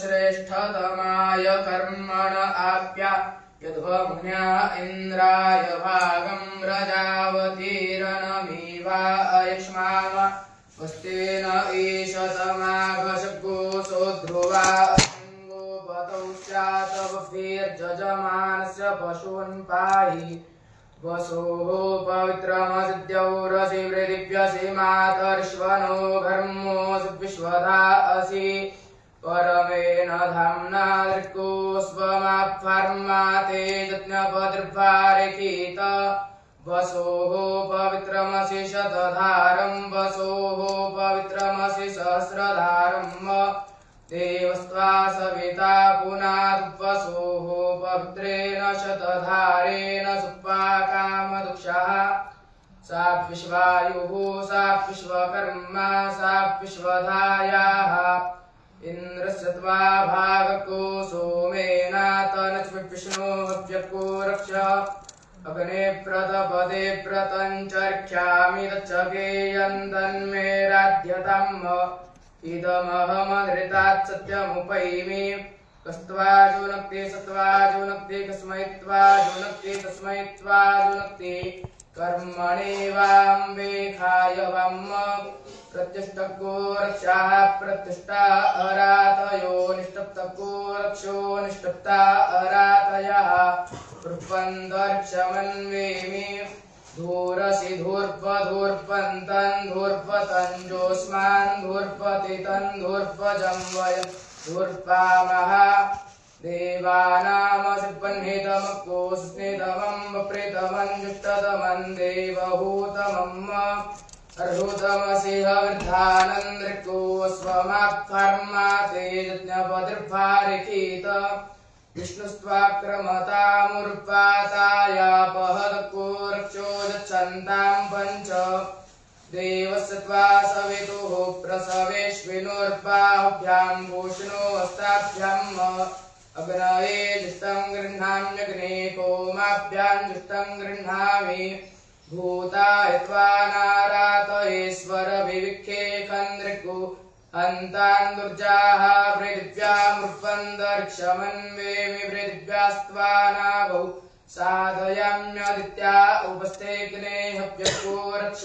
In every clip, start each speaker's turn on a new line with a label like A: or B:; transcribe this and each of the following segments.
A: श्रेष्ठतमाय कर्मण आप्या यद्वमुन्या इन्द्राय भागं प्रजावतीरनमीवा अयक्ष्माम वस्तेन ईशतमाघशग्गो सोध्रुवा असिङ्गो बतौ स्यातवभिर्जजमानस्य पशून् पाहि वसोः पवित्रमसिद्ध्यौ रसिवृदिभ्यसि मातर्श्वनो घर्मोऽसि विश्वधा असि परमेन धाम्ना दृक्कोस्वमाफर्मा ते यज्ञपतिर्भारिकीत वसोः पवित्रमसि शतधारं वसोः पवित्रमसि सहस्रधारम् देवस्त्वा सविता पुनाद्वसोः पवित्रेण शतधारेण सुपाकामदुक्षः सा विश्वायुः सा विश्वकर्मा सा विश्वधायाः इन्द्रस्य त्वा भागको सोमेनातनच् विष्णो हव्यको रक्ष अग्ने प्रतपदे प्रतञ्चर्क्ष्यामि तच्चकेयं तन्मे राध्यतम् इदमहमधृतात् सत्यमुपैमि कस्त्वा जुनक्ति सत्त्वा जुनक्ति कस्मै त्वा जुनक्ति तस्मै त्वा जुनक्ति कर्मणि वाम्बेखाय वम् प्रत्युष्टको रक्षाः प्रत्युष्टा अरातयो निष्टप्तको रक्षो निष्टप्ता अरातयः कृपन्दर्क्षमन्वेमि धूरसि धूर्पधूर्पन्तन् धूर्पतञ्जोऽस्मान् धूर्पतितन् धूर्पजं वयं धूर्पामः देवानामसि पह्नितमकोऽस्नितमं वप्रितमं जुष्टतमं देवहूतमम् अर्हुतमसि हविर्धानन्द्रिकोऽस्वमात्कर्मा ते यज्ञपतिर्भारिकीत विष्णुस्त्वाक्रमतामुर्पातायापहदको रक्षो यच्छन्तां पञ्च देवस्य त्वा सवितुः प्रसवेश्विनोर्बाहुभ्यां भूषणो हस्ताभ्याम् अग्नये जुष्टं गृह्णाम्यग्ने कोमाभ्यां जुष्टं गृह्णामि भूताय त्वा नारातयेश्वर विविखे खन्द्रिकु अन्तान् दुर्जाः पृथिव्यामृपन्दर्क्षमन्वेमि पृथिव्यास्त्वा नाभौ साधयाम्यदित्या उपस्थेग्ने हव्यको रक्ष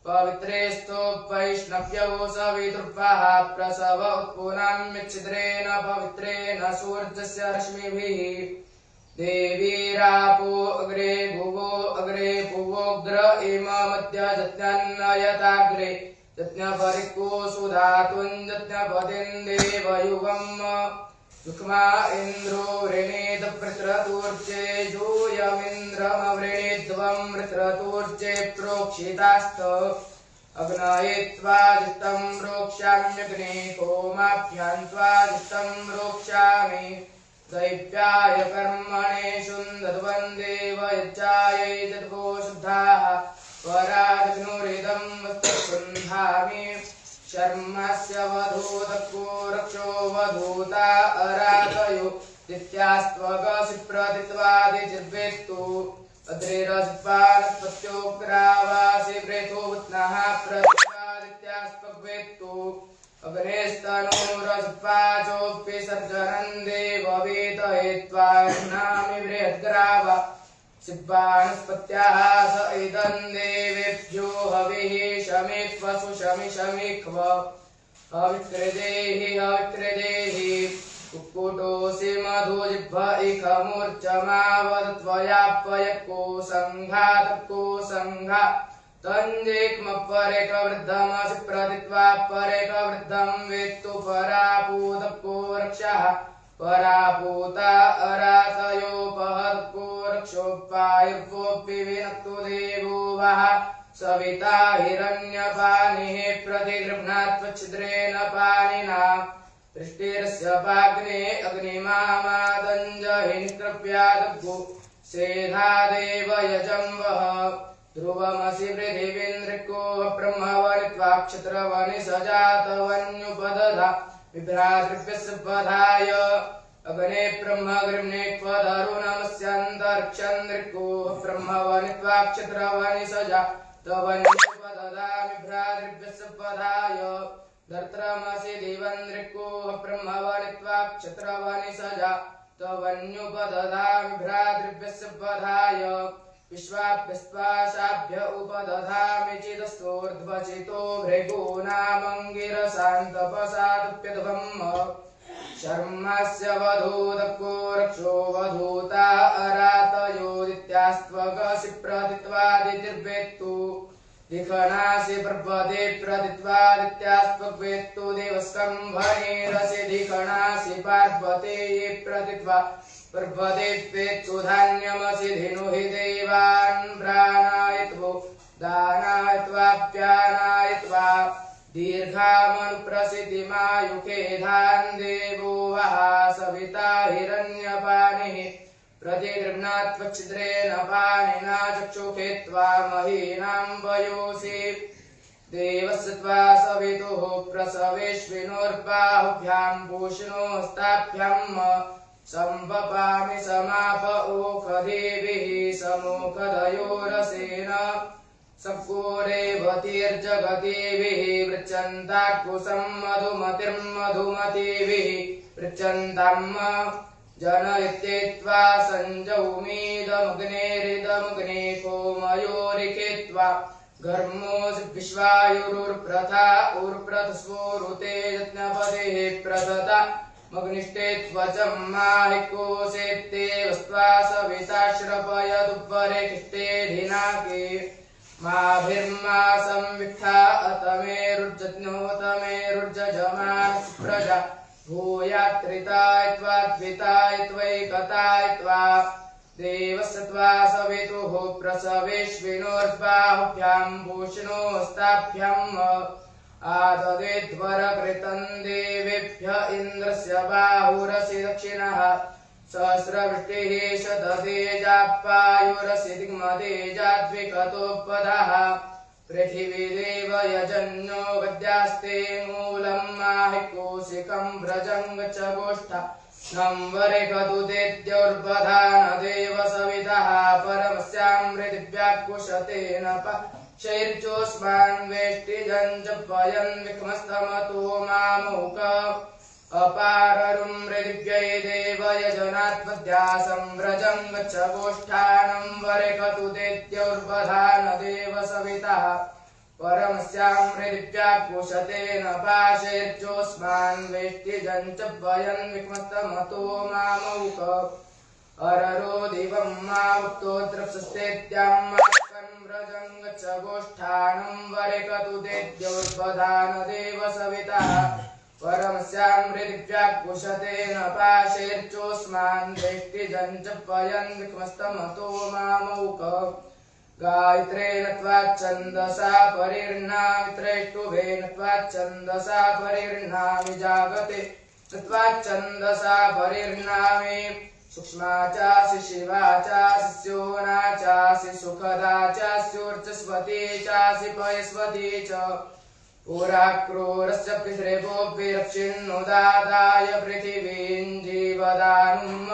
A: पवित्रे स्तोपैष्णव्यो सवितुर्पः प्रसव उत्पुनाम्यच्छिद्रेण पवित्रेण सूर्यस्य रश्मिभिः देवीरापो अग्रे भुवोऽग्र इममद्य यज्ञन्नयताग्रे यज्ञपरिको सुधातुं यज्ञपतिं देवयुगम् सुक्मा इन्द्रो वृणीत पृत्रतूर्जे जूयमिन्द्रमवृणीध्वं पृत्रतूर्जे प्रोक्षितास्त अग्नये त्वा जुष्टं रोक्ष्याम्यग्ने होमाभ्यां त्वा जुष्टं रोक्ष्यामि दैव्याय कर्मणेषु दद्वन्देव यज्ञायै दद्वो शुद्धाः पराजग्नुरिदं वस्तुसुन्धामि शर्मस्य वधूतको रक्षो वधूता अरातयो दित्यास्त्वगसि प्रतित्वादिजिर्वेत्तु अद्रिरस्पानस्पत्योग्रावासि प्रेतो वत्नः प्रतित्वादित्यास्त्वग्वेत्तु अग्नेस्तनूरस्पाचोऽपि सर्जनं देववीतये त्वार्णामि बृहद्ग्राव सिब्बाणस्पत्याः स इदं देवेभ्यो हविः शमिक्वसु शमिक्व हविक्रेदेहि कुक्कुटोऽसि मधुजिह्व इकमूर्चमावद्वयापयको सङ्घातको सङ्घा तञ्जेक्मपरेकवृद्धमसि प्रतित्वा परेकवृद्धं वेत्तु परापूतको रक्षः परापूता अरातयोपहत्को रक्षोपायुर्वोऽपि विनक्तु देवो वः सविता हिरण्यपानिः प्रतिगृह्णात्वच्छिद्रेण पानिना दृष्टिर्स्य पाग्ने अग्निमामादञ्जहि निकृप्यादभ्यो सेधा देव यजं वः ध्रुवमसि पृथिवीन्द्रिको ब्रह्मवनि त्वाक्षत्रवनि सजातवन्युपदधा विभ्रातृभ्यस्य पधाय अग्ने ब्रह्मगृह्णे त्वदरुणमस्यान्तरिक्षन्द्रिको ब्रह्मवनि त्वाक्षत्रवनि सजातवन्युपदधा विभ्रातृभ्यस्य पधाय धर्त्रमसि देवन्द्रिक्कोह ब्रह्मवानित्वा क्षत्रवानि सजा तवन्युपदधामि भ्रातृभ्यस्य वधाय विश्वाभ्यस्त्वाशाभ्य उपदधामि चिदस्तोर्ध्वचितो भृगूनामङ्गिरसान्तपसादप्यध्वम् शर्मस्य वधूदको रक्षो वधूता अरातयोदित्यास्त्वगसि प्रदित्वादितिर्वेत्तु दिखनासि पर्वते प्रदित्वादित्यास्त्वग्वेत्तु देवस्कम्भनेरसि दिखनासि पार्वते ये प्रदित्वा पर्वतेत्वेत्तु धान्यमसि धेनुहि देवान् भ्राणायत्वो दानायत्वाप्यानायत्वा दीर्घामनुप्रसिद्धिमायुखे धान् देवो वः सविता हिरण्यपाणिः प्रतिगृह्णात्वच्छिद्रेण पाणिना चक्षुषे त्वामहीनां वयोसि देवस्य त्वा सवितुः प्रसवेश्विनोर्बाहुभ्यां पूष्णोस्ताभ्यां सम्पपामि समाप ओखदेभिः समोखदयोरसेन सकोरेवतीर्जगतीभिः पृच्छन्ताकुशं मधुमतिर्मधुमतीभिः पृच्छन्ताम् जनयित्वा सञ्जौमीदमुग्नेरिदमुग्ने कोमयोरिखेत्वा घर्मोऽसि विश्वायुरुर्प्रथा उर्प्रथस्वोरुते यज्ञपतेः प्रथता मग्निष्ठे त्वचं माहिकोसेत्ते वस्त्वा सविता श्रपयदुपरे किष्टे धिनाके माभिर्मा संविक्था अतमेरुर्जज्ञोतमेरुर्जजमानः प्रजा भूयात्रिताय त्वा द्विताय त्वैकताय त्वा देवस्य त्वा सवितुः प्रसवेश्विनोर्बाहुभ्यां भूषणोस्ताभ्याम् आददेध्वरकृतं देवेभ्य इन्द्रस्य बाहुरसि दक्षिणः सहस्रवृष्टिः शततेजापायुरसि दिग्मतेजाद्विकतोपदः पृथिवी देव यजन्यो गद्यास्ते मूलं माहिकोशिकं व्रजं गच्छ गोष्ठा नंवरिकतुदेद्योर्बधान देव सवितः परमस्यां हृदिव्याकुशतेन शैर्चोस्मान् वेष्टिजं च वयन् विक्मस्तमतो मामौक अपाररुं हृदिव्यै देव यजनात्वद्यासं व्रजं गच्छ गोष्ठानं वरिकतुदेद्योर्बधान देव सवितः परमस्यां हृदिव्याकुशतेन पाशैर्चोस्मान् वेष्टिजं च वयन् विक्मस्तमतो मामौक अररो दिवं मामुक्तोऽत्रप्सस्तेत्यां व्रजं गच्छ गोष्ठानं वरिकतुदेद्योर्बधान देव सवितः परमस्यां हृदिव्याकुशतेन पाशैर्चोस्मान् वेष्टिजं च वयन् विक्मस्तमतो मामौक गायत्रेण त्वाच्छन्दसा परिर्णामि त्रैष्टुभेन त्वाच्छन्दसा परिर्णामि जागते त्वाच्छन्दसा परिर्णामि सूक्ष्मा चासि शिवा चासि स्योना चासि सुखदा चास्योर्चस्वती चासि पयस्वती च पुराक्रूरस्य पितृभोभिरक्षिन्नुदादाय पृथिवीं जीवदानुम्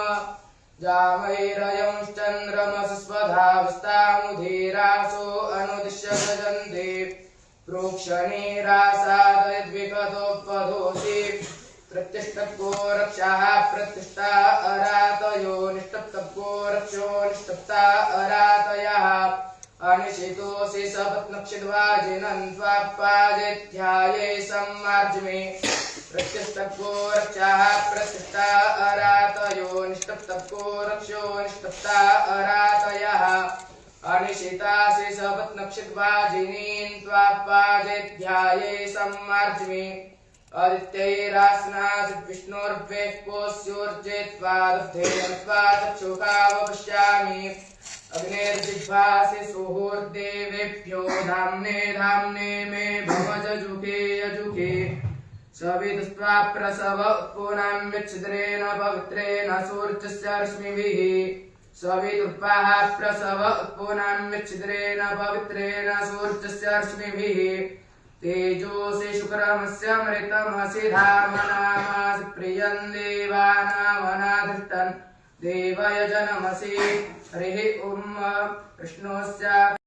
A: जामैरयंश्चन्द्रमसस्वधावस्तामुधीरासो अनुदिश्य भजन्ते प्रोक्षणीरासादयद्विकतोपदोषि प्रत्यष्टको रक्षाः प्रतिष्ठा अरातयो निष्टप्तको रक्षो निष्टप्ता अरातयः अनिशितोऽसि सपत्नक्षिद्वाजिनं त्वापाजेध्याये सम्मार्जमे प्रत्यष्टको रक्षाः प्रतिष्ठा अरातयो निष्टप्तको रक्षो निष्टप्ता अरातयः अनिशितासि सपत्नक्षिद्वाजिनीं त्वापाजेध्याये सम्मार्जमे आदित्यैरास्नासि विष्णोर्वेः कोऽस्योर्जे त्वादर्थेन त्वा चक्षुषावपश्यामि अग्नेर्जिह्वासि सुहृद्देवेभ्यो धाम्ने धाम्ने मे भव जजुषे यजुषे सवितुस्त्वा प्रसव उत्पुनाम्यच्छिद्रेण पवित्रेण सूर्यस्य रश्मिभिः सवितुर्पाः प्रसव उत्पुनाम्यच्छिद्रेण पवित्रेण सूर्यस्य रश्मिभिः तेजोसि शुक्रमस्य मृतमसि धामनामासि प्रियं देवानामनाधृष्टन् देवयजनमसि हरिः ॐ कृष्णोऽस्य